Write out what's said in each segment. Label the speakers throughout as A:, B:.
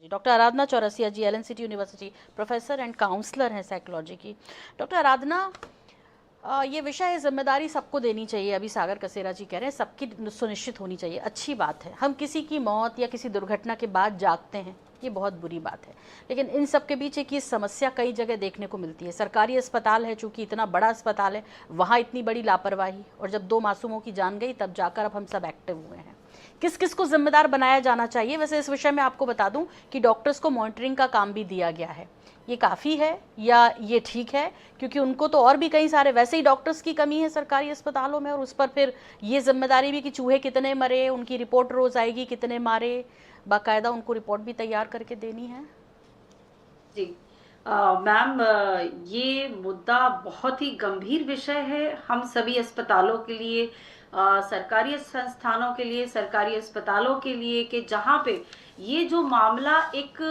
A: Doctor Aradhana Chaurasia ji, LNCT university professor and counsellor हैं psychology की। Doctor Aradhana, ये विषय जिम्मेदारी सबको देनी चाहिए। अभी सागर कसेरा जी कह रहे हैं सबकी सुनिश्चित होनी चाहिए, अच्छी बात है। हम किसी की मौत या किसी दुर्घटना के बाद जागते हैं, ये बहुत बुरी बात है। लेकिन इन सब के बीच एक ये समस्या कई जगह देखने को मिलती है। सरकारी अस्पताल है, चूंकि इतना बड़ा अस्पताल है, वहाँ इतनी बड़ी लापरवाही, और जब 2 मासूमों की जान गई तब जाकर अब हम सब एक्टिव हुए हैं। किस किस को जिम्मेदार बनाया जाना चाहिए? वैसे इस विषय में आपको बता दूं कि डॉक्टर्स को मॉनिटरिंग का काम भी दिया गया है। ये काफ़ी है या ये ठीक है? क्योंकि उनको तो और भी कई सारे, वैसे ही डॉक्टर्स की कमी है सरकारी अस्पतालों में, और उस पर फिर ये जिम्मेदारी भी कि चूहे कितने मरे, उनकी रिपोर्ट रोज आएगी, कितने मारे, बाकायदा उनको रिपोर्ट भी तैयार करके देनी है।
B: जी मैम, ये मुद्दा बहुत ही गंभीर विषय है हम सभी अस्पतालों के लिए, सरकारी संस्थानों के लिए, सरकारी अस्पतालों के लिए, कि जहाँ पे ये जो मामला एक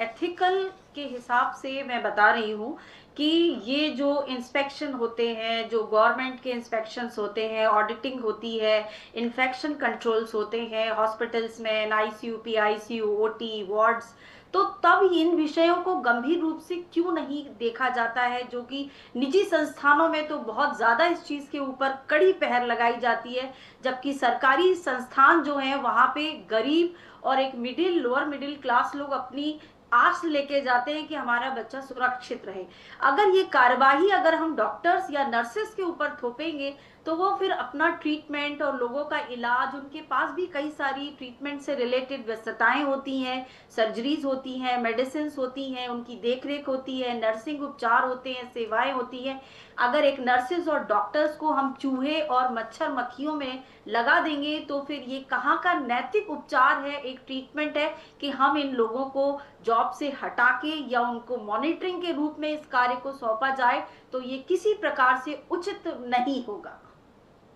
B: एथिकल के हिसाब से मैं बता रही हूँ कि ये जो इंस्पेक्शन होते हैं, जो गवर्नमेंट के इंस्पेक्शंस होते हैं, ऑडिटिंग होती है, इन्फेक्शन कंट्रोल्स होते हैं हॉस्पिटल्स में, एनआईसीयू, पीआईसीयू, ओटी वार्ड्स, तो तब इन विषयों को गंभीर रूप से क्यों नहीं देखा जाता है, जो कि निजी संस्थानों में तो बहुत ज्यादा इस चीज के ऊपर कड़ी पहर लगाई जाती है, जबकि सरकारी संस्थान जो है वहां पे गरीब और एक लोअर मिडिल क्लास लोग अपनी आस लेके जाते हैं कि हमारा बच्चा सुरक्षित रहे। अगर ये कार्यवाही अगर हम डॉक्टर्स या नर्सेस के ऊपर थोपेंगे तो वो फिर अपना ट्रीटमेंट और लोगों का इलाज, उनके पास भी कई सारी ट्रीटमेंट से रिलेटेड व्यस्तताएं होती हैं, सर्जरीज होती हैं, मेडिसिन होती हैं, उनकी देखरेख होती है, नर्सिंग उपचार होते हैं, सेवाएं होती हैं। अगर एक नर्सेज और डॉक्टर्स को हम चूहे और मच्छर मक्खियों में लगा देंगे तो फिर ये कहाँ का नैतिक उपचार है, एक ट्रीटमेंट है कि हम इन लोगों को जॉब से हटा के या उनको मॉनिटरिंग के रूप में इस कार्य को सौंपा जाए, तो ये किसी प्रकार से उचित नहीं होगा।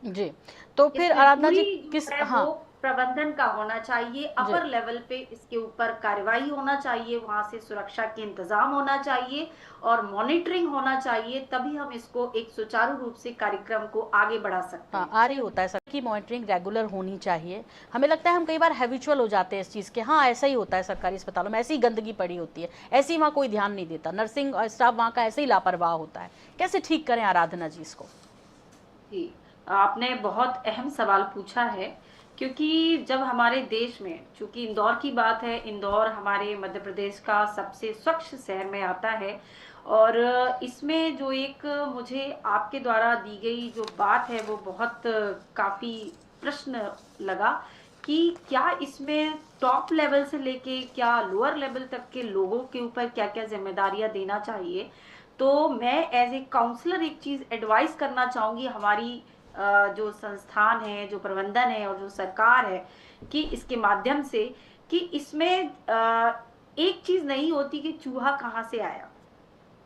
A: जी, तो फिर
B: इसमें
A: आराधना
B: पूरी
A: जी
B: जो
A: किस,
B: है
A: हाँ
B: वो प्रबंधन का होना चाहिए,
A: जी,
B: अपर लेवल पे इसके ऊपर कार्यवाही होना चाहिए, वहां से सुरक्षा के इंतजाम होना चाहिए और मॉनिटरिंग होना चाहिए, तभी हम इसको एक सुचारू रूप से कार्यक्रम को आगे बढ़ा सकते
A: हाँ,
B: हैं।
A: आ रही होता है सर की मॉनिटरिंग रेगुलर होनी चाहिए। हमें लगता है हम कई बार हैबिचुअल हो जाते हैं इस चीज़ के। हाँ, ऐसा ही होता है सरकारी अस्पतालों में, ऐसी ही गंदगी पड़ी होती है, ऐसे ही वहाँ कोई ध्यान नहीं देता, नर्सिंग और स्टाफ वहाँ का ऐसे ही लापरवाह होता है। कैसे ठीक करें आराधना जी इसको?
B: जी, आपने बहुत अहम सवाल पूछा है, क्योंकि जब हमारे देश में, चूंकि इंदौर की बात है, इंदौर हमारे मध्य प्रदेश का सबसे स्वच्छ शहर में आता है, और इसमें जो एक मुझे आपके द्वारा दी गई जो बात है वो बहुत काफी प्रश्न लगा कि क्या इसमें टॉप लेवल से लेके क्या लोअर लेवल तक के लोगों के ऊपर क्या क्या जिम्मेदारियां देना चाहिए। तो मैं एज ए काउंसलर एक चीज एडवाइस करना चाहूंगी हमारी जो संस्थान है, जो प्रबंधन है और जो सरकार है, कि इसके माध्यम से कि इसमें एक चीज नहीं होती कि चूहा कहाँ से आया।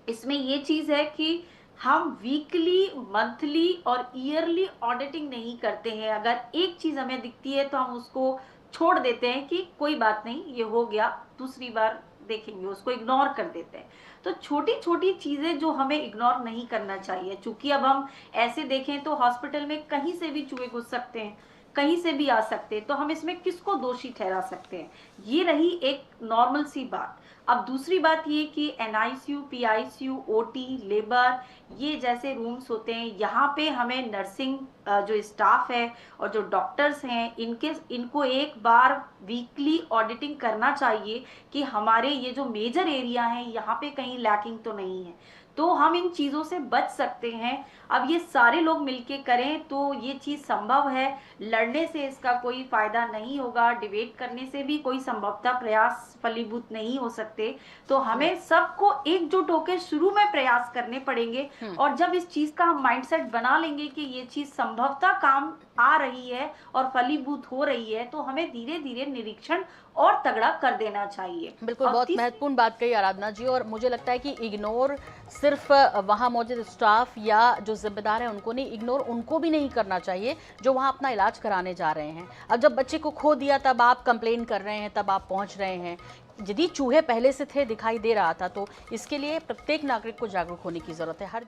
B: इसमें ये चीज है कि हम वीकली, मंथली और ईयरली ऑडिटिंग नहीं करते हैं। अगर एक चीज हमें दिखती है तो हम उसको छोड़ देते हैं कि कोई बात नहीं, ये हो गया, दूसरी बार देखेंगे, उसको इग्नोर कर देते हैं। तो छोटी छोटी चीजें जो हमें इग्नोर नहीं करना चाहिए, चूंकि अब हम ऐसे देखें तो हॉस्पिटल में कहीं से भी चूहे घुस सकते हैं, कहीं से भी आ सकते हैं, तो हम इसमें किसको दोषी ठहरा सकते हैं? ये रही एक नॉर्मल सी बात। अब दूसरी बात ये कि एनआईसीयू, पीआईसीयू, ओटी, लेबर, ये जैसे रूम्स होते हैं, यहाँ पे हमें नर्सिंग जो स्टाफ है और जो डॉक्टर्स हैं, इनको एक बार वीकली ऑडिटिंग करना चाहिए कि हमारे ये जो मेजर एरिया है यहाँ पे कहीं लैकिंग तो नहीं है, तो हम इन चीजों से बच सकते हैं। अब ये सारे लोग मिलके करें तो ये चीज संभव है। लड़ने से इसका कोई फायदा नहीं होगा, डिबेट करने से भी कोई संभवतः प्रयास फलीभूत नहीं हो सकते। तो हमें सबको एकजुट होकर शुरू में प्रयास करने पड़ेंगे, और जब इस चीज का हम माइंडसेट बना लेंगे कि ये चीज संभवतः काम आ रही है और फलीभूत हो रही है, तो हमें धीरे धीरे निरीक्षण और तगड़ा कर देना चाहिए।
A: बिल्कुल,
B: और
A: बहुत
B: तीसरी,
A: महत्वपूर्ण बात कही आराधना जी। और मुझे लगता है कि इग्नोर सिर्फ वहाँ मौजूद स्टाफ या जो जिम्मेदार है उनको नहीं, इग्नोर उनको भी नहीं करना चाहिए जो वहाँ अपना इलाज कराने जा रहे हैं। अब जब बच्चे को खो दिया तब आप कंप्लेन कर रहे हैं, तब आप पहुँच रहे हैं। यदि चूहे पहले से थे, दिखाई दे रहा था, तो इसके लिए प्रत्येक नागरिक को जागरूक होने की ज़रूरत है। हर